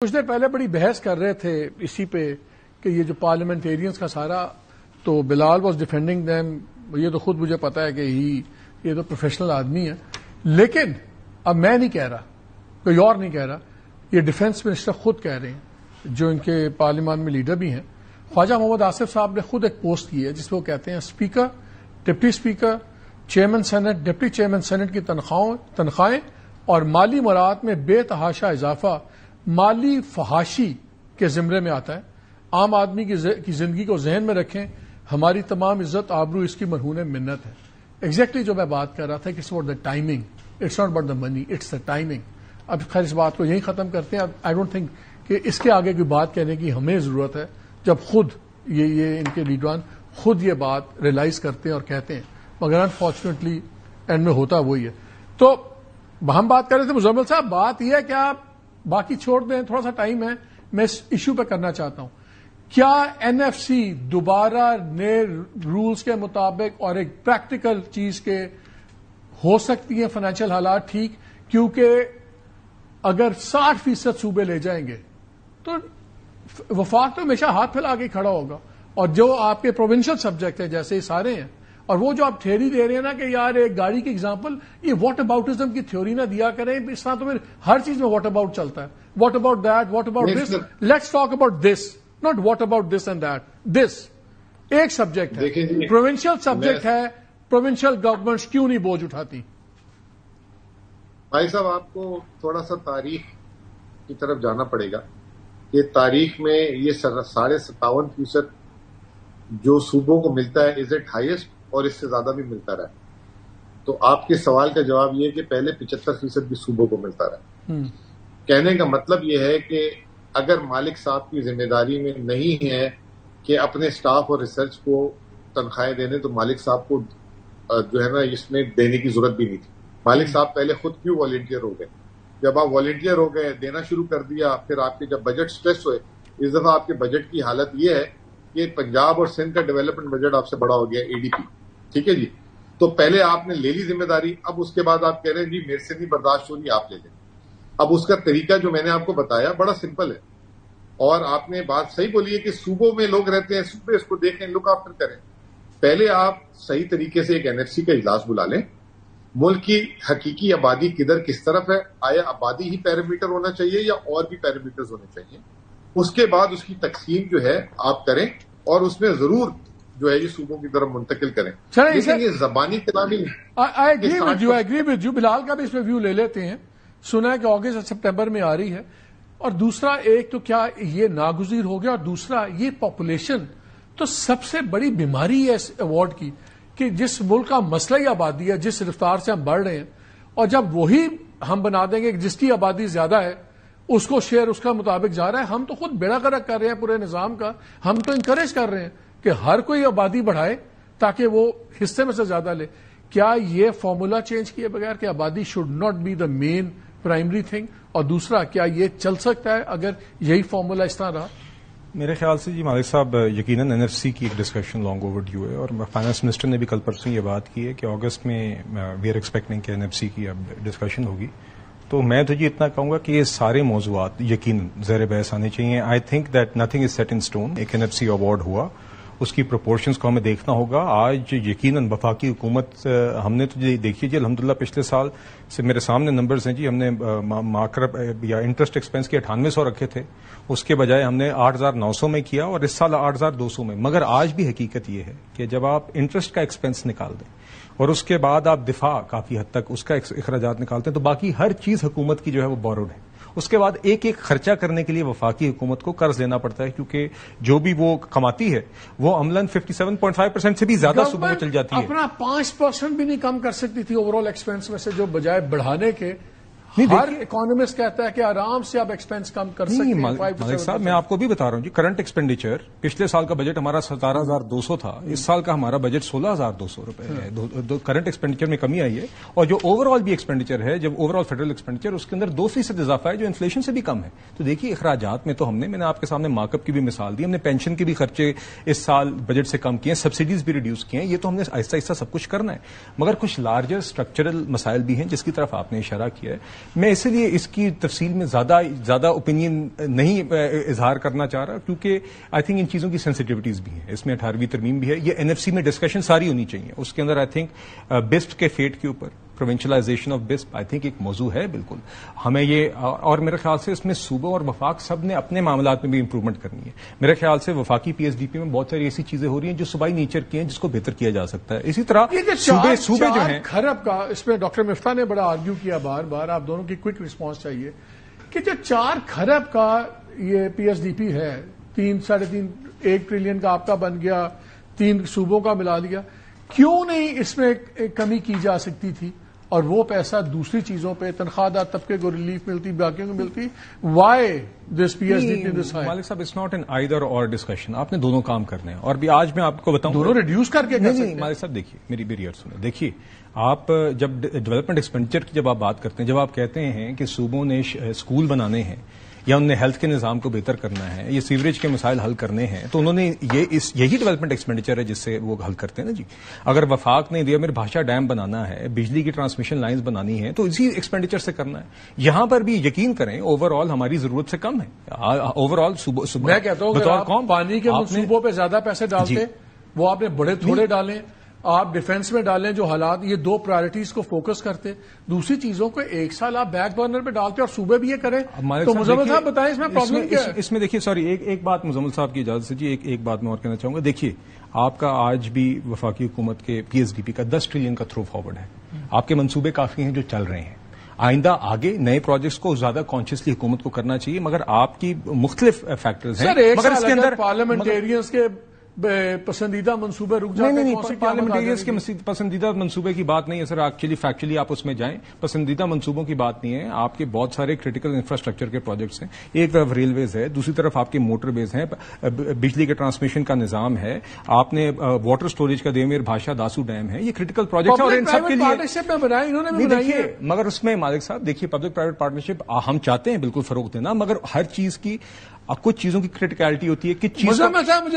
کچھ دیر پہلے بڑی بحث کر رہے تھے اسی پہ کہ یہ جو پارلیمنٹیرینز کا سارا تو بلال واز ڈیفینڈنگ دیم. یہ تو خود مجھے پتا ہے کہ یہ تو پروفیشنل آدمی ہے، لیکن اب میں نہیں کہہ رہا، کوئی اور نہیں کہہ رہا، یہ ڈیفینس منسٹر خود کہہ رہے ہیں جو ان کے پارلیمان میں لیڈر بھی ہیں. خواجہ محمد آصف صاحب نے خود ایک پوسٹ کی ہے جس میں وہ کہتے ہیں speaker, deputy speaker, chairman senate, deputy chairman senate کی تنخواہیں اور مالی مراعات میں بے تحاشا اضافہ مالی فحاشی کے زمرے میں آتا ہے. عام آدمی کی زندگی کو ذہن میں رکھیں، ہماری تمام عزت آبرو اس کی مرہون منت ہے. ایگزیکٹلی جو میں بات کر رہا تھا کہ it's about the timing, it's not about the money, it's the timing. اب خیر اس بات کو یہیں ختم کرتے ہیں. آئی ڈونٹ تھنک کہ اس کے آگے کوئی بات کہنے کی ہمیں ضرورت ہے جب خود یہ ان کے لیڈران خود یہ بات ریئلائز کرتے ہیں اور کہتے ہیں، مگر انفارچونیٹلی اینڈ میں ہوتا وہی ہے. تو ہم بات کر رہے تھے مزمل صاحب، بات یہ ہے کہ آپ باقی چھوڑ دیں، تھوڑا سا ٹائم ہے، میں اس ایشو پہ کرنا چاہتا ہوں. کیا این ایف سی دوبارہ نئے رولز کے مطابق اور ایک پریکٹیکل چیز کے ہو سکتی ہیں فائنینشیل حالات ٹھیک؟ کیونکہ اگر 60% صوبے لے جائیں گے تو وفاق تو ہمیشہ ہاتھ پھیلا کے کھڑا ہوگا، اور جو آپ کے پروونشل سبجیکٹ ہیں جیسے سارے ہیں، اور وہ جو آپ تھیوری دے رہے ہیں نا کہ یار ایک گاڑی کی ایگزامپل، یہ واٹ اباؤٹزم کی تھیوری نہ دیا کریں. اس طرح تو پھر ہر چیز میں واٹ اباؤٹ چلتا ہے. What about that, what about this, let's talk about this, not what about this and that. This ایک سبجیکٹ ہے، پروونشل سبجیکٹ ہے. پروونشل گورنمنٹس کیوں نہیں بوجھ اٹھاتی؟ بھائی صاحب، آپ کو تھوڑا سا تاریخ کی طرف جانا پڑے گا. یہ تاریخ میں یہ 57% جو صوبوں کو ملتا ہے از اٹ ہائیسٹ، اور اس سے زیادہ بھی ملتا رہا. تو آپ کے سوال کا جواب یہ ہے کہ پہلے 75% بھی صوبوں کو ملتا رہا. کہنے کا مطلب یہ ہے کہ اگر مالک صاحب کی ذمہ داری میں نہیں ہے کہ اپنے سٹاف اور ریسرچ کو تنخواہیں دینے، تو مالک صاحب کو جو ہے نا اس میں دینے کی ضرورت بھی نہیں تھی. مالک صاحب پہلے خود کیوں والنٹیئر ہو گئے؟ جب آپ والنٹیئر ہو گئے، دینا شروع کر دیا، پھر آپ کے جب بجٹ سٹریس ہوئے. اس دفعہ آپ کے بجٹ کی حالت یہ ہے کہ پنجاب اور سندھ کا ڈیولپمنٹ بجٹ آپ سے بڑا ہو گیا، اے ڈی پی. ٹھیک ہے جی، تو پہلے آپ نے لے لی ذمہ داری، اب اس کے بعد آپ کہہ رہے ہیں جی میرے سے نہیں برداشت ہو رہی، آپ لے لیں. اب اس کا طریقہ جو میں نے آپ کو بتایا بڑا سمپل ہے، اور آپ نے بات صحیح بولی ہے کہ صوبوں میں لوگ رہتے ہیں، صوبے اس کو دیکھیں، لک آفٹر کریں. پہلے آپ صحیح طریقے سے ایک این ایف سی کا اجلاس بلا لیں. ملک کی حقیقی آبادی کدھر کس طرف ہے، آیا آبادی ہی پیرامیٹر ہونا چاہیے یا اور بھی پیرامیٹرز ہونے چاہیے. اس کے بعد اس کی تقسیم جو ہے آپ کریں، اور اس میں ضرور جو ہے یہ صوبوں کی طرف منتقل کریں. لیکن یہ زبانی کلامی. I agree with you. بلال کا بھی اس میں ویو لے لیتے ہیں. سنا ہے کہ اگست اور سپٹمبر میں آ رہی ہے. اور دوسرا ایک تو کیا یہ ناگزیر ہو گیا، اور دوسرا یہ پاپولیشن تو سب سے بڑی بیماری ہے اس ایوارڈ کی، کہ جس ملک کا مسئلہ ہی آبادی ہے، جس رفتار سے ہم بڑھ رہے ہیں، اور جب وہی ہم بنا دیں گے کہ جس کی آبادی زیادہ ہے اس کو شیئر اس کا مطابق جا رہا ہے. ہم تو خود بیڑا غرق کر رہے ہیں پورے نظام کا. ہم تو انکریج کر رہے ہیں کہ ہر کوئی آبادی بڑھائے تاکہ وہ حصے میں سے زیادہ لے. کیا یہ فارمولا چینج کیے بغیر کہ آبادی should not be the main primary thing? اور دوسرا، کیا یہ چل سکتا ہے اگر یہی فارمولا اس طرح رہا؟ میرے خیال سے جی مالک صاحب، یقیناً این ایف سی کی ایک ڈسکشن لانگ اوور ڈیو ہے، اور فائنانس منسٹر نے بھی کل پرسوں یہ بات کی ہے کہ اگست میں وی آر ایکسپیکٹنگ کہ این ایف سی کی اب ڈسکشن ہوگی. تو میں تو جی اتنا کہوں گا کہ یہ سارے موضوعات یقیناً زیر بحث آنے چاہیے. I think that nothing is set in stone. ایک این ایف سی ایوارڈ ہوا، اس کی پروپورشنز کو ہمیں دیکھنا ہوگا. آج یقیناً وفاقی حکومت، ہم نے تو دیکھیے جی الحمدللہ پچھلے سال سے میرے سامنے نمبرز ہیں جی، ہم نے مارکر یا انٹرسٹ ایکسپینس کے 9800 رکھے تھے، اس کے بجائے ہم نے 8900 میں کیا، اور اس سال 8200 میں. مگر آج بھی حقیقت یہ ہے کہ جب آپ انٹرسٹ کا ایکسپینس نکال دیں اور اس کے بعد آپ دفاع کافی حد تک اس کا اخراجات نکالتے ہیں، تو باقی ہر چیز حکومت کی جو ہے وہ بوروڈ ہے. اس کے بعد ایک ایک خرچہ کرنے کے لیے وفاقی حکومت کو قرض لینا پڑتا ہے، کیونکہ جو بھی وہ کماتی ہے وہ عملاً 57.5% سے بھی زیادہ صوبوں میں چل جاتی ہے. اپنا 5% بھی نہیں کم کر سکتی تھی اوور آل ایکسپینس میں سے، جو بجائے بڑھانے کے ہر اکانومسٹ کہتا ہے کہ آرام سے آپ ایکسپینس کم کر سکتے ہیں. مالک صاحب، میں آپ کو بھی بتا رہا ہوں جی، کرنٹ ایکسپینڈیچر پچھلے سال کا بجٹ ہمارا 17,200 تھا، اس سال کا ہمارا بجٹ 16,200 روپے ہے. کرنٹ ایکسپینڈیچر میں کمی آئی ہے، اور جو اوور آل بھی ایکسپینڈیچر ہے، جب اوور آل فیڈرل ایکسپینڈیچر، اس کے اندر 2% اضافہ ہے جو انفلیشن سے بھی کم ہے. تو دیکھیے اخراجات میں تو میں نے آپ کے سامنے مارک اپ کی بھی مثال دی، ہم نے پینشن کے بھی خرچے اس سال بجٹ سے کم کیے ہیں، سبسڈیز بھی ریڈیوس کیے ہیں. یہ تو ہم نے آہستہ آہستہ سب کچھ کرنا ہے، مگر کچھ لارجر اسٹرکچرل مسائل بھی ہیں جس کی طرف آپ نے اشارہ کیا ہے. میں اسی لیے اس کی تفصیل میں زیادہ اوپینین نہیں اظہار کرنا چاہ رہا، کیونکہ آئی تھنک ان چیزوں کی سینسٹیوٹیز بھی ہیں، اس میں 18ویں ترمیم بھی ہے، یہ NFC میں ڈسکشن ساری ہونی چاہیے، اس کے اندر آئی تھنک بسپ کے فیٹ کے اوپر پروونشلائزیشن آف بسپ آئی تھنک ایک موضوع ہے بالکل ہمیں یہ، اور میرے خیال سے اس میں صوبہ اور وفاق سب نے اپنے معاملات میں بھی امپروومنٹ کرنی ہے. میرے خیال سے وفاقی PSDP میں بہت ساری ایسی چیزیں ہو رہی ہیں جو صوبائی نیچر کی ہیں جس کو بہتر کیا جا سکتا ہے. اسی طرح صوبے جو ہیں کھرب کا، اس میں ڈاکٹر مفتاح نے بڑا آرگیو کیا بار بار، آپ دونوں کی کوئک رسپانس چاہیے کہ جو 4 کھرب کا یہ PSDP ہے، 3.5 ٹریلین کا آپ کا بن گیا، 3 صوبوں کا ملا لیا، کیوں نہیں اس میں کمی کی جا سکتی تھی اور وہ پیسہ دوسری چیزوں پہ تنخواہ دار طبقے کو ریلیف ملتی، باقیوں کو ملتی؟ Why this PSDP this high? Malik Sahib, it's not an either or discussion, آپ نے دونوں کام کرنے ہیں. اور بھی آج میں آپ کو بتاؤں دونوں ریڈیوس کر کے نہیں مالک صاحب دیکھیے میری عرض سنیں. دیکھیے آپ جب ڈیولپمنٹ ایکسپینڈیچر کی جب آپ بات کرتے ہیں، جب آپ کہتے ہیں کہ صوبوں نے اسکول بنانے ہیں یا انہوں نے ہیلتھ کے نظام کو بہتر کرنا ہے، یہ سیوریج کے مسائل حل کرنے ہیں، تو انہوں نے یہی ڈیولپمنٹ ایکسپینڈیچر ہے جس سے وہ حل کرتے ہیں نا جی. اگر وفاق نے دیا میرے بھاشا ڈیم بنانا ہے، بجلی کی ٹرانسمیشن لائنز بنانی ہے، تو اسی ایکسپینڈیچر سے کرنا ہے. یہاں پر بھی یقین کریں اوور آل ہماری ضرورت سے کم ہے. اوور آل میں کہتا ہوں کہ آپ پانی کے منصوبوں پہ زیادہ پیسے ڈالتے، وہ آپ نے بڑے تھوڑے ڈالیں، آپ ڈیفنس میں ڈالیں جو حالات، یہ 2 پرائرٹیز کو فوکس کرتے، دوسری چیزوں کو 1 سال آپ بیک برنر پہ ڈالتے اور صوبے بھی یہ کریں. تو مزمل صاحب بتائیں اس میں پرابلم کیا ہے؟ اس میں دیکھیے سوری ایک بات مزمل صاحب کی اجازت سے جی ایک بات میں اور کہنا چاہوں گا. دیکھیے آپ کا آج بھی وفاقی حکومت کے PSDP کا 10 ٹریلین کا تھرو فارورڈ ہے. آپ کے منصوبے کافی ہیں جو چل رہے ہیں. آئندہ آگے نئے پروجیکٹس کو زیادہ کانشیسلی حکومت کو کرنا چاہیے، مگر آپ کی مختلف فیکٹرز ہیں. مگر اس کے اندر پارلیمنٹیرینز کے پسندیدہ منصوبے رک جاتے ہیں. نہیں پارلیمنٹیرینز کے پسندیدہ منصوبے کی بات نہیں ہے سر. ایکچولی فیکچولی آپ اس میں جائیں، پسندیدہ منصوبوں کی بات نہیں ہے. آپ کے بہت سارے کریٹیکل انفراسٹرکچر کے پروجیکٹس ہیں. ایک طرف ریلویز ہے، دوسری طرف آپ کے موٹر ویز ہیں، بجلی کے ٹرانسمیشن کا نظام ہے، آپ نے واٹر اسٹوریج کا دیویر بھاشا داسو ڈیم ہے. یہ کریٹیکل پروجیکٹ اور ان سب کے لیے دیکھیے، مگر اس میں مالک صاحب دیکھیے پبلک پرائیویٹ پارٹنرشپ ہم چاہتے ہیں بالکل فروغ دینا، مگر ہر چیز کی کچھ چیزوں کی کریٹیکلٹی ہوتی ہے. کچھ چیز